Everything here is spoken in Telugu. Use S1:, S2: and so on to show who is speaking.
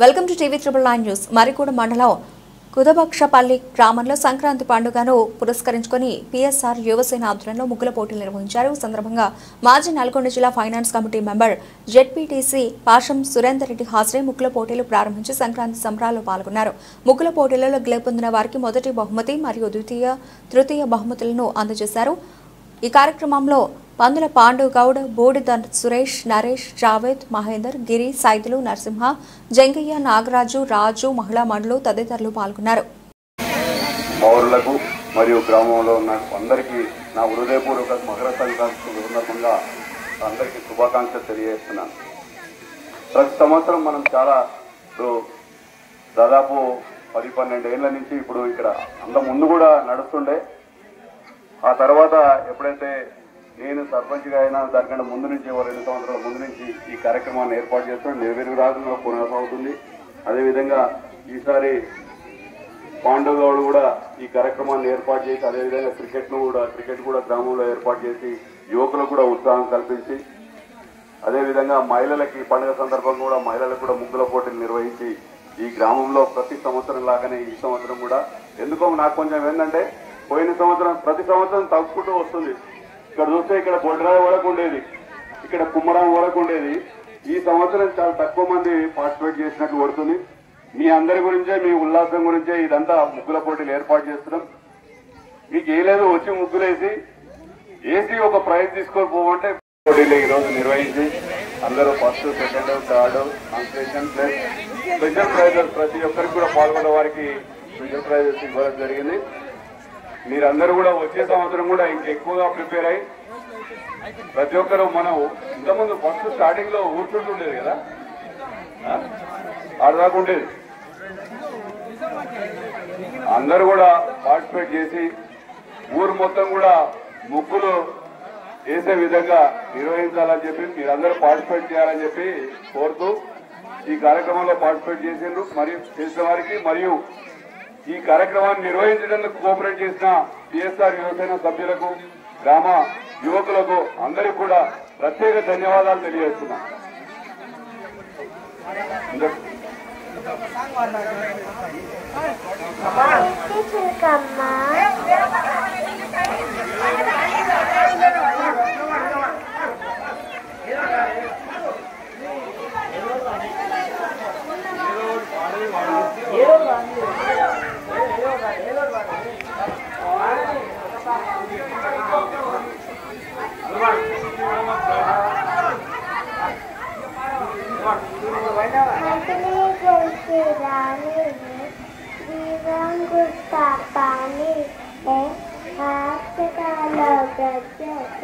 S1: Welcome to TV 9 news. Marikuda మండలం కుదబక్షపల్లి గ్రామంలో సంక్రాంతి పండుగను పురస్కరించుకొని పిఎస్ఆర్ యువసేన ఆధ్వర్యంలో ముగ్గుల పోటీలు నిర్వహించారు. ఈ సందర్భంగా మాజీ నల్గొండ జిల్లా finance committee member ZPTC Pasham Surender Reddy హాజరై ముగ్గుల పోటీలు ప్రారంభించి సంక్రాంతి సంబరాల్లో పాల్గొన్నారు. ముగ్గుల పోటీలలో గెలుపొందిన వారికి మొదటి బహుమతి మరియు తృతీయ బహుమతులను అందజేశారు. ఈ కార్యక్రమంలో పందుల పాండు గౌడ్, బూడిద సురేష్, నరేష్, జావేద్, మహేందర్, గిరి, సైదులు, నరసింహ, జంగయ్య, నాగరాజు, రాజు, మహిళా మండలు తదితరులు పాల్గొన్నారు.
S2: పౌరులకు మరియు గ్రామంలో ఉన్న అందరికీ నా హృదయపూర్వక మకర సంక్రాంతి సందర్భంగా అందరికీ శుభాకాంక్షలు తెలియజేస్తున్నాను. ప్రతి సంవత్సరం మనం చాలా దాదాపు 10-12 ఏళ్ల నుంచి ఇప్పుడు ఇక్కడ అంత ముందు కూడా నడుస్తుండే. ఆ తర్వాత ఎప్పుడైతే నేను సర్పంచ్గా అయినా దానికంటే ముందు నుంచి 2 సంవత్సరాల ముందు నుంచి ఈ కార్యక్రమాన్ని ఏర్పాటు చేస్తున్నాం. నెరవేరు రాజులో కొనసాగుతుంది. అదేవిధంగా ఈసారి పాండవగౌడ్ కూడా ఈ కార్యక్రమాన్ని ఏర్పాటు చేసి, అదేవిధంగా క్రికెట్ కూడా గ్రామంలో ఏర్పాటు చేసి యువకులకు కూడా ఉత్సాహం కల్పించి, అదేవిధంగా మహిళలకి పండుగ సందర్భంగా కూడా మహిళలకు కూడా ముగ్గుల పోటీలు నిర్వహించి ఈ గ్రామంలో ప్రతి సంవత్సరం లాగానే ఈ సంవత్సరం కూడా ఎందుకో నాకు కొంచెం ఏంటంటే పోయిన సంవత్సరం ప్రతి సంవత్సరం తగ్గుకుంటూ వస్తుంది. ఇక్కడ చూస్తే ఇక్కడ బొడ్రాయి వరకు ఉండేది, ఇక్కడ కుమ్మరం వరకు ఉండేది. ఈ సంవత్సరం చాలా తక్కువ మంది పార్టిసిపేట్ చేసినట్టు పడుతుంది. మీ అందరి గురించే, మీ ఉల్లాసం గురించే ఇదంతా ముగ్గుల పోటీలు ఏర్పాటు చేస్తున్నాం. మీకు ఏ లేదు, వచ్చి ముగ్గులేసి ఒక ప్రైజ్ తీసుకొని పోవంటే పోటీలు ఈరోజు నిర్వహించి అందరూ first, second, third consolation plus special prizes ప్రతి ఒక్కరికి కూడా పాల్గొన్న వారికి స్పెషల్ ప్రైజెస్ ఇవ్వడం జరిగింది. మీరందరూ కూడా వచ్చే సంవత్సరం కూడా ఇంకెక్కువగా ప్రిపేర్ అయ్యి ప్రతి ఒక్కరు మనం ఇంతకుముందు ఫస్ట్ స్టార్టింగ్ లో ఊరుతుంటుండేది కదా, ఆడదాకా ఉండేది. అందరూ కూడా పార్టిసిపేట్ చేసి ఊరు మొత్తం కూడా ముగ్గులు వేసే విధంగా నిర్వహించాలని చెప్పి మీరందరూ పార్టిసిపేట్ చేయాలని చెప్పి కోరుతూ ఈ కార్యక్రమంలో పార్టిసిపేట్ చేసిన వారికి మరియు ఈ కార్యక్రమాన్ని నిర్వహించడానికి కోఆపరేట్ చేసిన పిఎస్ఆర్ యువసేన సభ్యులకు, గ్రామ యువకులకు అందరికీ కూడా ప్రత్యేక ధన్యవాదాలు తెలియజేస్తున్నా.
S3: पानी है, हाथ का लो गजब,